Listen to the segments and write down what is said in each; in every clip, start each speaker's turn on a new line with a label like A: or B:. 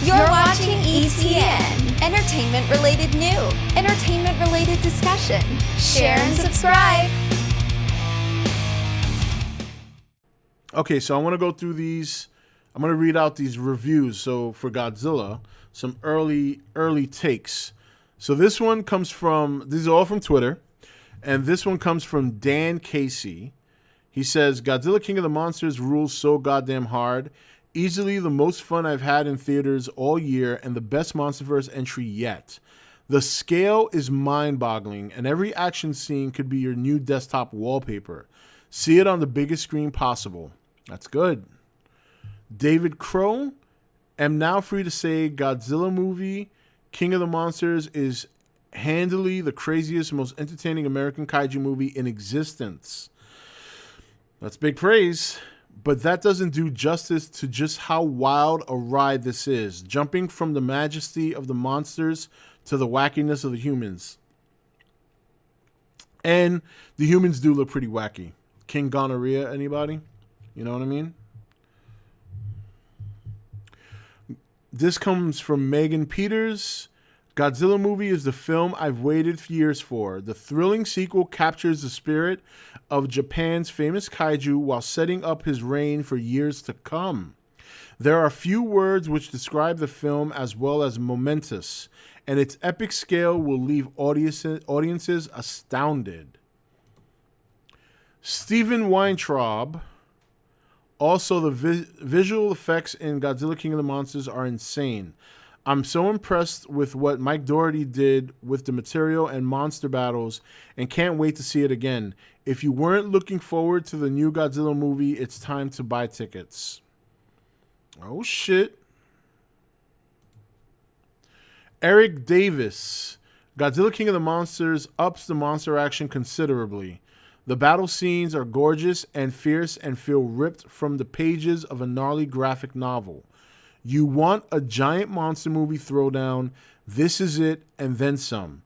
A: You're watching E.T.N. Entertainment-related new, entertainment-related discussion. Share and subscribe.
B: Okay, so I want to go through these. I'm going to read out these reviews. So for Godzilla, some early takes. So this one comes from, these are all from Twitter. And this one comes from Dan Casey. He says, Godzilla King of the Monsters rules so goddamn hard. Easily the most fun I've had in theaters all year and the best MonsterVerse entry yet. The scale is mind-boggling and every action scene could be your new desktop wallpaper. See it on the biggest screen possible. That's good. David Crow, am now free to say Godzilla movie King of the Monsters is handily the craziest, most entertaining American kaiju movie in existence. That's big praise. But that doesn't do justice to just how wild a ride this is, jumping from the majesty of the monsters to the wackiness of the humans. And the humans do look pretty wacky. King Gonorrhea, anybody? You know what I mean? This comes from Megan Peters. Godzilla movie is the film I've waited years for. The thrilling sequel captures the spirit of Japan's famous kaiju while setting up his reign for years to come. There are few words which describe the film as well as momentous, and its epic scale will leave audiences astounded. Stephen Weintraub. Also, the visual effects in Godzilla King of the Monsters are insane. I'm so impressed with what Mike Dougherty did with the material and monster battles and can't wait to see it again. If you weren't looking forward to the new Godzilla movie, it's time to buy tickets. Oh, shit. Eric Davis. Godzilla King of the Monsters ups the monster action considerably. The battle scenes are gorgeous and fierce and feel ripped from the pages of a gnarly graphic novel. You want a giant monster movie throwdown. This is it, and then some.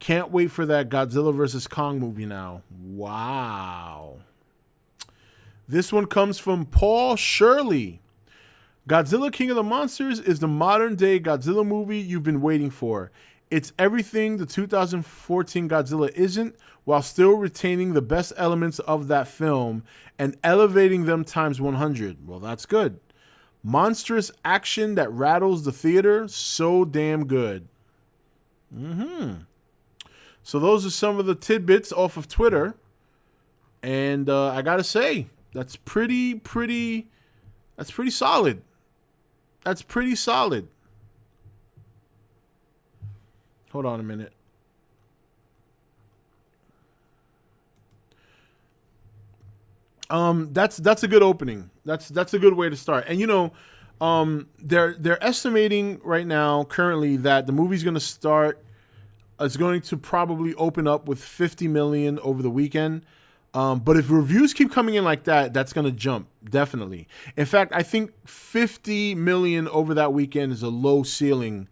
B: Can't wait for that Godzilla vs. Kong movie now. Wow. This one comes from Paul Shirley. Godzilla King of the Monsters is the modern-day Godzilla movie you've been waiting for. It's everything the 2014 Godzilla isn't, while still retaining the best elements of that film and elevating them times 100. Well, that's good. Monstrous action that rattles the theater, so damn good. So those are some of the tidbits off of Twitter. And I gotta say, that's pretty solid. That's pretty solid. Hold on a minute. That's a good opening. That's a good way to start. And you know, they're estimating right now currently that the movie's going to start. It's going to probably open up with 50 million over the weekend. But if reviews keep coming in like that, that's going to jump definitely. In fact, I think 50 million over that weekend is a low ceiling.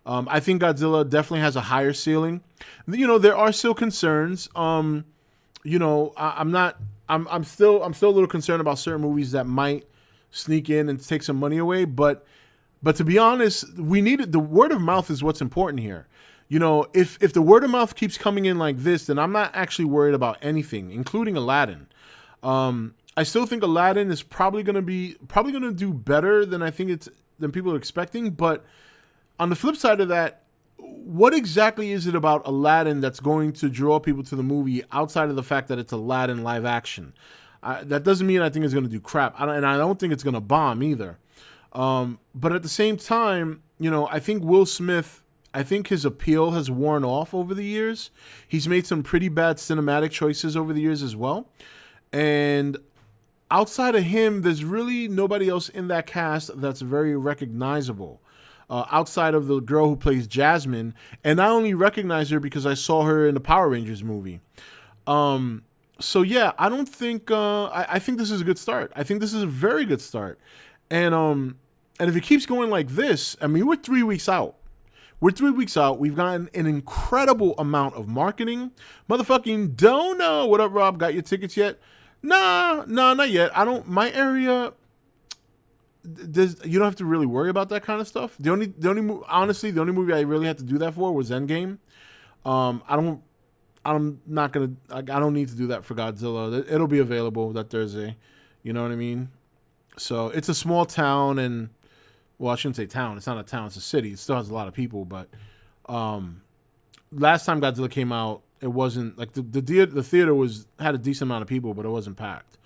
B: I think Godzilla definitely has a higher ceiling. You know, there are still concerns. You know, I'm still a little concerned about certain movies that might sneak in and take some money away. But to be honest, the word of mouth is what's important here. You know, if the word of mouth keeps coming in like this, then I'm not actually worried about anything, including Aladdin. I still think Aladdin is probably going to do better than than people are expecting. But on the flip side of that, what exactly is it about Aladdin that's going to draw people to the movie outside of the fact that it's Aladdin live action? That doesn't mean I think it's going to do crap. And I don't think it's going to bomb either. But at the same time, you know, I think Will Smith, I think his appeal has worn off over the years. He's made some pretty bad cinematic choices over the years as well. And outside of him, there's really nobody else in that cast that's very recognizable. Outside of the girl who plays Jasmine. And I only recognize her because I saw her in the Power Rangers movie. So yeah, I don't think, I think this is a good start. I think this is a very good start. And if it keeps going like this, I mean, we're 3 weeks out. We've gotten an incredible amount of marketing. Motherfucking Dono. What up, Rob? Got your tickets yet? Nah, not yet. My area, you don't have to really worry about that kind of stuff. Honestly, the only movie I really had to do that for was Endgame. I'm not gonna. I don't need to do that for Godzilla. It'll be available that Thursday. You know what I mean? So it's a small town, and well, I shouldn't say town. It's not a town. It's a city. It still has a lot of people, but last time Godzilla came out, it wasn't like the theater had a decent amount of people, but it wasn't packed.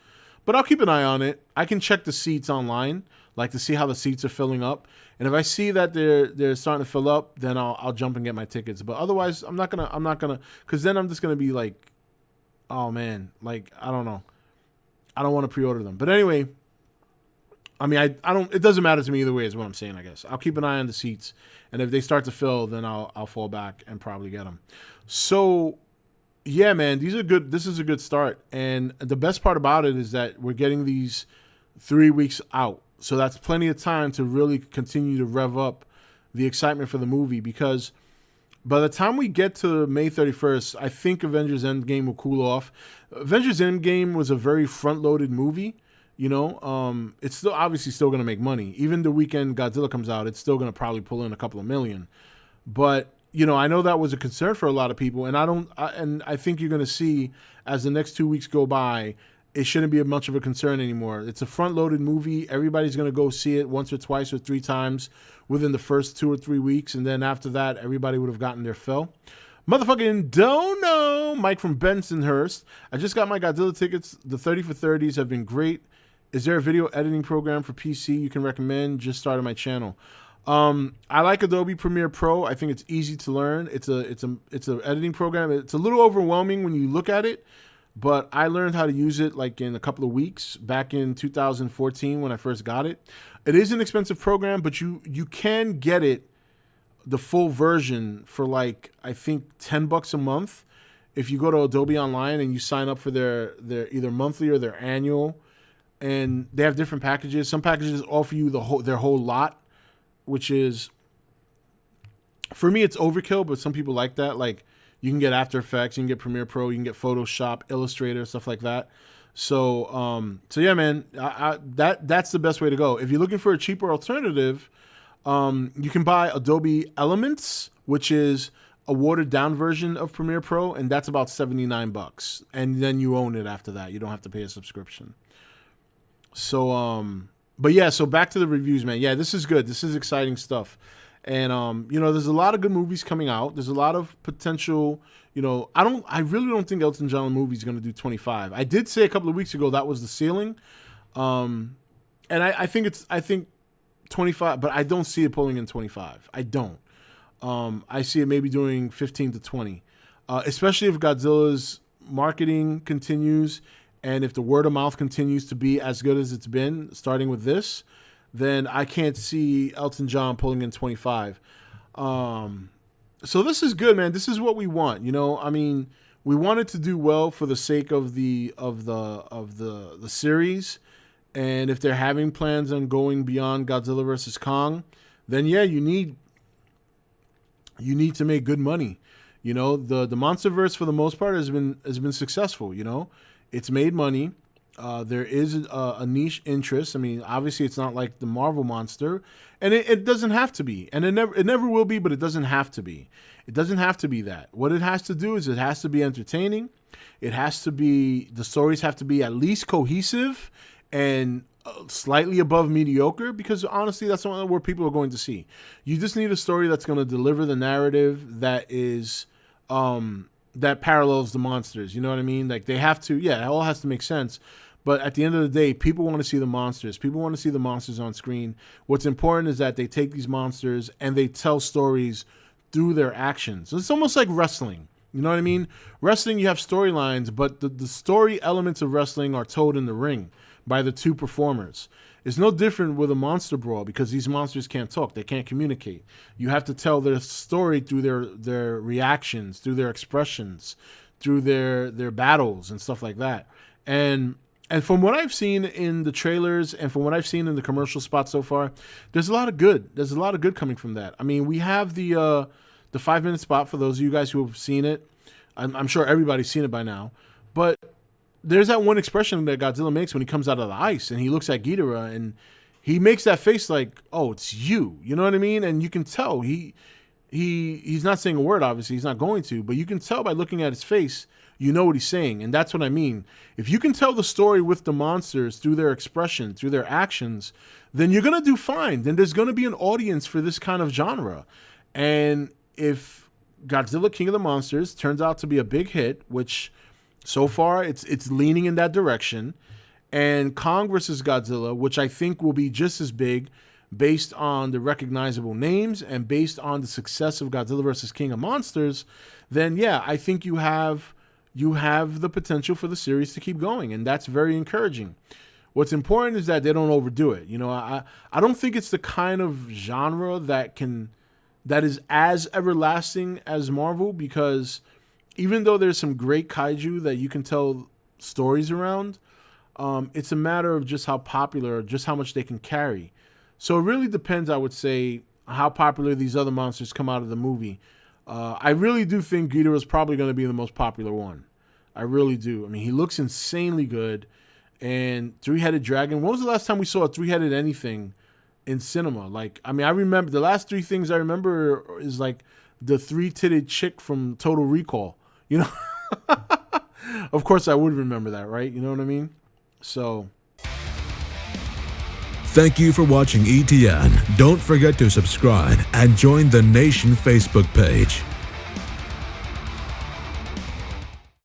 B: But I'll keep an eye on it. I can check the seats online, like to see how the seats are filling up. And if I see that they're starting to fill up, then I'll jump and get my tickets. But otherwise, I'm not gonna, because then I'm just gonna be like, oh man, like I don't know, I don't want to pre-order them. But anyway, I mean, I don't. It doesn't matter to me either way, is what I'm saying. I guess I'll keep an eye on the seats, and if they start to fill, then I'll fall back and probably get them. So. Yeah, man, these are good. This is a good start. And the best part about it is that we're getting these 3 weeks out. So that's plenty of time to really continue to rev up the excitement for the movie, because by the time we get to May 31st, I think Avengers Endgame will cool off. Avengers Endgame was a very front-loaded movie. You know, it's still obviously still going to make money. Even the weekend Godzilla comes out, it's still going to probably pull in a couple of million. But you know, I know that was a concern for a lot of people, and I think you're going to see as the next 2 weeks go by, it shouldn't be much of a concern anymore. It's a front-loaded movie. Everybody's going to go see it once or twice or 3 times within the first 2 or 3 weeks, and then after that, everybody would have gotten their fill. Motherfucking Dono, Mike from Bensonhurst. I just got my Godzilla tickets. The 30 for 30s have been great. Is there a video editing program for PC you can recommend? Just started my channel. I like Adobe Premiere Pro. I think it's easy to learn. It's an editing program. It's a little overwhelming when you look at it, but I learned how to use it like in a couple of weeks back in 2014 when I first got it. It is an expensive program, but you can get it, the full version, for like I think $10 a month if you go to Adobe Online and you sign up for their either monthly or their annual, and they have different packages. Some packages offer you their whole lot, which is, for me, it's overkill, but some people like that. Like, you can get After Effects, you can get Premiere Pro, you can get Photoshop, Illustrator, stuff like that. So yeah, man, that's the best way to go. If you're looking for a cheaper alternative, you can buy Adobe Elements, which is a watered down version of Premiere Pro, and that's about $79. And then you own it after that. You don't have to pay a subscription. So, but yeah, so back to the reviews, man. Yeah, this is good. This is exciting stuff. And, you know, there's a lot of good movies coming out. There's a lot of potential, you know, I really don't think Elton John movie is going to do 25. I did say a couple of weeks ago that was the ceiling. And I think 25, but I don't see it pulling in 25. I don't. I see it maybe doing 15 to 20, especially if Godzilla's marketing continues. And if the word of mouth continues to be as good as it's been, starting with this, then I can't see Elton John pulling in 25. So this is good, man. This is what we want. You know, I mean, we want it to do well for the sake of the series. And if they're having plans on going beyond Godzilla versus Kong, then yeah, you need to make good money. You know, the MonsterVerse for the most part has been successful. You know. It's made money. There is a niche interest. I mean, obviously, it's not like the Marvel monster, and it doesn't have to be, and it never will be. But it doesn't have to be. It doesn't have to be that. What it has to do is it has to be entertaining. It has to be, the stories have to be at least cohesive and slightly above mediocre, because honestly, that's not where people are going to see. You just need a story that's going to deliver the narrative that is. That parallels the monsters, you know what I mean? Like, they have to, yeah, it all has to make sense. But at the end of the day, people want to see the monsters. People want to see the monsters on screen. What's important is that they take these monsters and they tell stories through their actions. It's almost like wrestling. You know what I mean? Wrestling, you have storylines, but the story elements of wrestling are told in the ring by the two performers. It's no different with a monster brawl, because these monsters can't talk. They can't communicate. You have to tell their story through their reactions, through their expressions, through their battles and stuff like that. And from what I've seen in the trailers and from what I've seen in the commercial spots so far, there's a lot of good. There's a lot of good coming from that. I mean, we have the 5-minute spot for those of you guys who have seen it. I'm sure everybody's seen it by now. But there's that one expression that Godzilla makes when he comes out of the ice and he looks at Ghidorah and he makes that face like, oh, it's you. You know what I mean? And you can tell he's not saying a word, obviously. He's not going to. But you can tell by looking at his face, you know what he's saying. And that's what I mean. If you can tell the story with the monsters through their expression, through their actions, then you're going to do fine. Then there's going to be an audience for this kind of genre. And if Godzilla King of the Monsters turns out to be a big hit, which so far it's leaning in that direction, and Kong versus Godzilla, which I think will be just as big based on the recognizable names and based on the success of Godzilla versus King of Monsters, then yeah, I think you have the potential for the series to keep going, and that's very encouraging. What's important is that they don't overdo it. You know, I don't think it's the kind of genre that is as everlasting as Marvel, because even though there's some great kaiju that you can tell stories around, it's a matter of just how popular, just how much they can carry. So it really depends, I would say, how popular these other monsters come out of the movie. I really do think Ghidorah is probably going to be the most popular one. I really do. I mean, he looks insanely good. And three-headed dragon. When was the last time we saw a three-headed anything in cinema? Like, I mean, I remember the last three things I remember is like the three-titted chick from Total Recall. You know, of course I would remember that, right? You know what I mean? So.
C: Thank you for watching E.T.N. Don't forget to subscribe and join the Nation Facebook page.